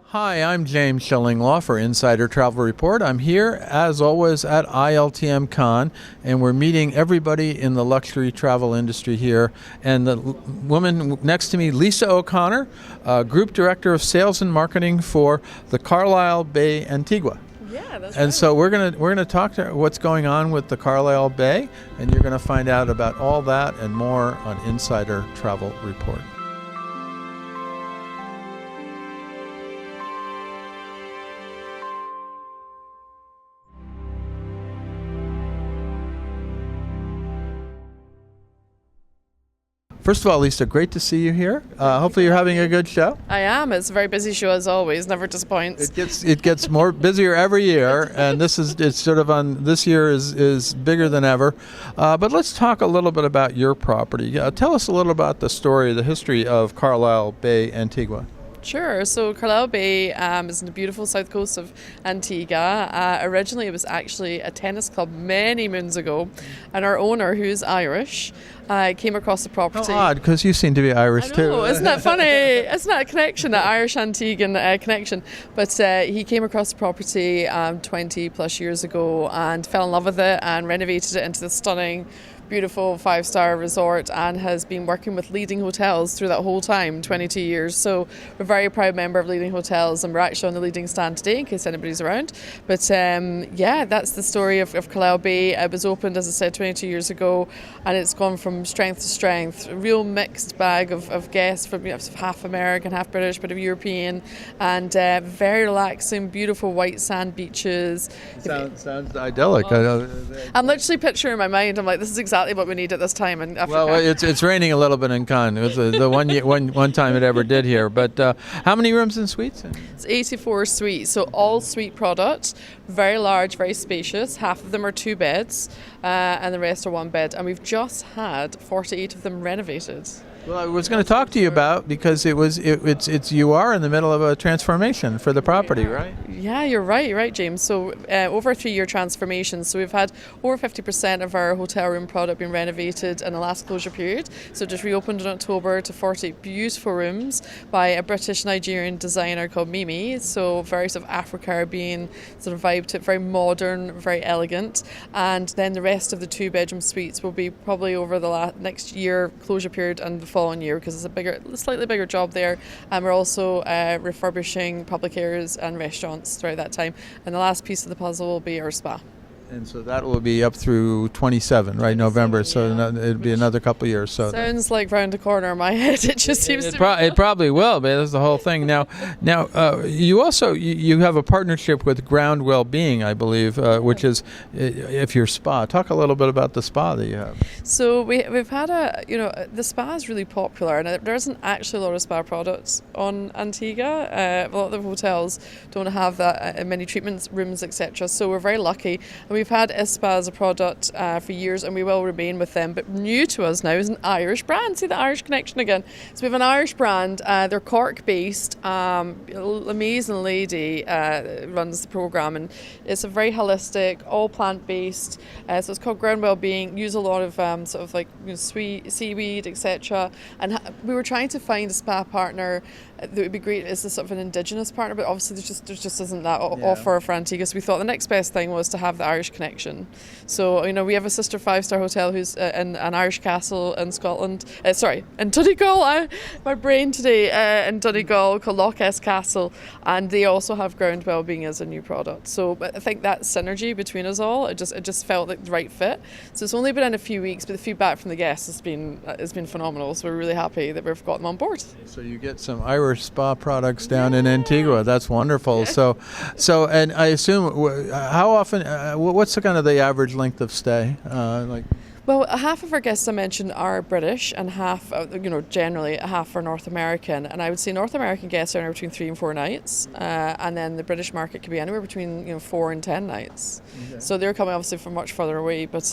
Hi, I'm James Schillinglaw for Insider Travel Report. I'm here, as always, at ILTM Con, and we're meeting everybody in the luxury travel industry here. And the woman next to me, Lisa O'Connor, Group Director of Sales and Marketing for the Carlisle Bay Antigua. Yeah, that's And right. so we're gonna talk to her what's going on with the Carlisle Bay, and you're gonna find out about all that and more on Insider Travel Report. First of all, Lisa, great to see you here. Hopefully, you're having a good show. I am. It's a very busy show as always. Never disappoints. It gets more busier every year, and it's sort of on this year is bigger than ever. But let's talk a little bit about your property. Tell us a little about the story, the history of Carlisle Bay Antigua. Sure. So Carlisle Bay is in the beautiful south coast of Antigua. Originally, it was actually a tennis club many moons ago, and our owner, who's Irish, came across the property. How odd, because you seem to be Irish too. Isn't that funny? Isn't that a connection, an Irish-Antiguan connection? But he came across the property 20 plus years ago and fell in love with it and renovated it into the stunning, beautiful 5-star resort, and has been working with leading hotels through that whole time, 22 years. So we're a very proud member of leading hotels, and we're actually on the leading stand today in case anybody's around. But that's the story of Carlisle Bay. It was opened, as I said, 22 years ago, and it's gone from strength to strength. A real mixed bag of guests, from half American, half British, bit of European, and very relaxing, beautiful white sand beaches. Sounds idyllic. I'm literally picturing in my mind, I'm like, this is exactly what we need at this time in Africa. Well, it's raining a little bit in Cannes. It was the one time it ever did here. But how many rooms and suites? It's 84 suites, so all suite products, very large, very spacious. Half of them are 2 beds, and the rest are 1 bed. And we've just had 48 of them renovated. Well, I was going to talk to you about, because it's you are in the middle of a transformation for the property, right? Yeah, you're right, James. So over a 3-year transformation. So we've had over 50% of our hotel room product being renovated in the last closure period. So just reopened in October to 40 beautiful rooms by a British-Nigerian designer called Mimi. So very sort of Afro-Caribbean sort of vibe to it, very modern, very elegant. And then the rest of the 2-bedroom suites will be probably over the next year closure period and the following year, because it's a slightly bigger job there. And we're also refurbishing public areas and restaurants throughout that time. And the last piece of the puzzle will be our spa. And so that will be up through 27, right, November. So it'll be another couple of years. So sounds like round the corner in my head. It just seems to be. It probably will, but that's the whole thing. Now, you also you have a partnership with Ground Wellbeing, I believe, which is if your spa. Talk a little bit about the spa that you have. So we've had the spa is really popular, and there isn't actually a lot of spa products on Antigua. A lot of the hotels don't have that many treatments rooms, etc. So we're very lucky. And we've had Spa as a product for years, and we will remain with them. But new to us now is an Irish brand. See the Irish connection again. So we have an Irish brand. They're Cork-based. Amazing lady runs the programme, and it's a very holistic, all plant-based. So it's called Ground Wellbeing. Use a lot of sweet seaweed, etc. And we were trying to find a spa partner that would be great. It's a sort of an indigenous partner, but obviously there just isn't that offer for Antigua. So we thought the next best thing was to have the Irish connection. So we have a sister 5-star hotel who's in an Irish castle in Scotland. In Donegal. My brain today in Donegal called Loch Ness Castle, and they also have Ground Wellbeing as a new product. So I think that synergy between us all, it just felt like the right fit. So it's only been in a few weeks, but the feedback from the guests has been phenomenal. So we're really happy that we've got them on board. So you get some Irish spa products down in Antigua. That's wonderful. Yeah. So, and I assume, how often? What's the kind of the average length of stay? Well, half of our guests I mentioned are British, and half, generally half are North American. And I would say North American guests are anywhere between 3 and 4 nights, and then the British market could be anywhere between 4 and 10 nights. Okay. So they're coming obviously from much further away, but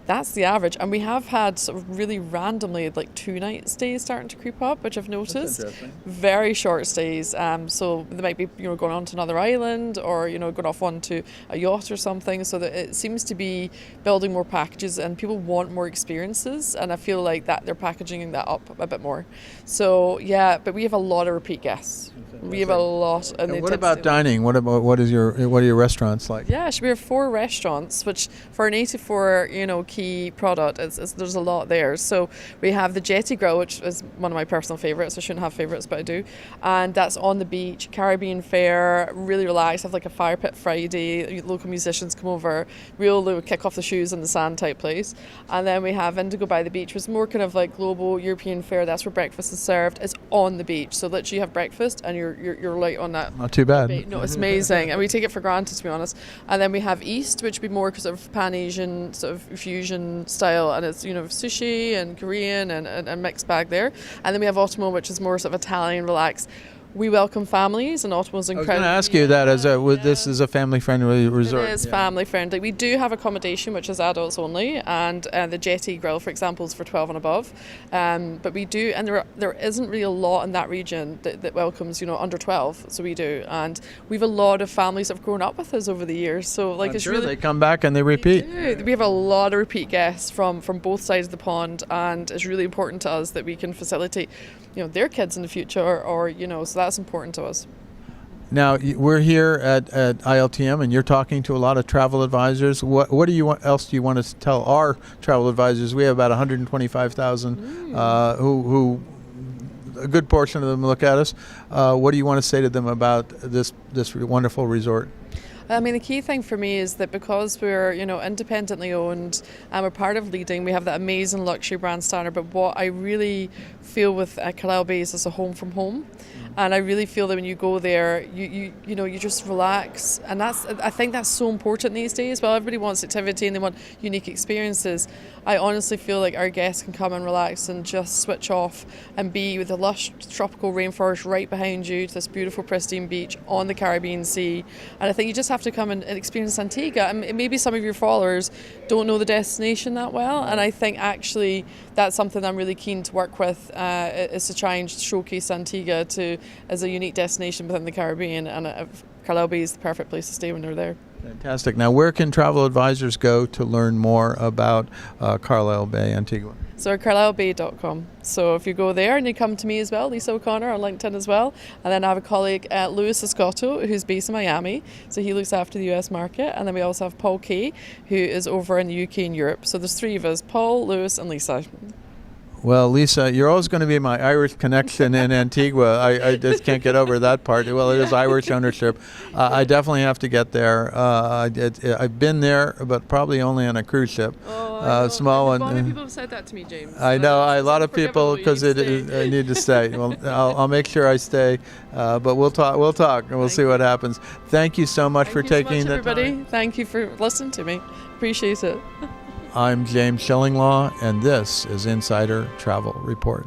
that's the average. And we have had sort of really randomly 2-night stays starting to creep up, which I've noticed. Very short stays. So they might be going on to another island, or going off on to a yacht or something. So that it seems to be building more packages, and people want more experiences, and I feel like that they're packaging that up a bit more. So yeah, but we have a lot of repeat guests. Okay. We have a lot. And what about dining? What are your restaurants like? Yeah, we have 4 restaurants, which for an 84 key product, there's a lot there. So we have the Jetty Grill, which is one of my personal favourites. I shouldn't have favourites, but I do. And that's on the beach, Caribbean fare, really relaxed. Have like a fire pit Friday. Local musicians come over, real kick off the shoes in the sand type place. And then we have Indigo by the Beach, which is more kind of like global European fare. That's where breakfast is served. It's on the beach, so literally you have breakfast and you're light on that. Not too bad. No, it's amazing, and we take it for granted, to be honest. And then we have East, which would be more sort of Pan-Asian sort of fusion style, and it's sushi and Korean and mixed bag there. And then we have Ottimo, which is more sort of Italian, relaxed. We welcome families, and Ottimo's incredible. I was going to ask you that this is a family-friendly resort. It is family-friendly. We do have accommodation, which is adults only, and the Jetty Grill, for example, is for 12 and above. But we do, and there isn't really a lot in that region that welcomes under 12. So we do, and we have a lot of families that have grown up with us over the years. So I'm sure they come back and they repeat. We have a lot of repeat guests from both sides of the pond, and it's really important to us that we can facilitate their kids in the future, or so that's important to us. Now, we're here at ILTM, and you're talking to a lot of travel advisors. What else do you want to tell our travel advisors? We have about 125,000 who a good portion of them look at us. What do you want to say to them about this wonderful resort? I mean, the key thing for me is that because we're, independently owned and we're part of Leading, we have that amazing luxury brand standard. But what I really feel with Carlisle Bay is it's a home from home. And I really feel that when you go there, you just relax, and I think that's so important these days. Well, everybody wants activity and they want unique experiences. I honestly feel like our guests can come and relax and just switch off and be with the lush tropical rainforest right behind you to this beautiful pristine beach on the Caribbean Sea. And I think you just have to come and experience Antigua. And maybe some of your followers don't know the destination that well, and I think actually that's something I'm really keen to work with, is to try and showcase Antigua as a unique destination within the Caribbean, and Carlisle Bay is the perfect place to stay when they're there. Fantastic. Now, where can travel advisors go to learn more about Carlisle Bay, Antigua? So carlisleBay.com. So if you go there, and you come to me as well, Lisa O'Connor on LinkedIn as well, and then I have a colleague, Louis Escotto, who's based in Miami, so he looks after the US market, and then we also have Paul Kay, who is over in the UK and Europe. So there's 3 of us, Paul, Louis and Lisa. Well, Lisa, you're always going to be my Irish connection in Antigua. I just can't get over that part. Well, it is Irish ownership. I definitely have to get there. I've been there, but probably only on a cruise ship. Small one. A lot of people have said that to me, James. I know, a lot of people, because I need to stay. Well, I'll make sure I stay, but we'll talk, and we'll see what happens. Thank you so much for taking the time. Everybody. Thank you for listening to me. Appreciate it. I'm James Shillinglaw, and this is Insider Travel Report.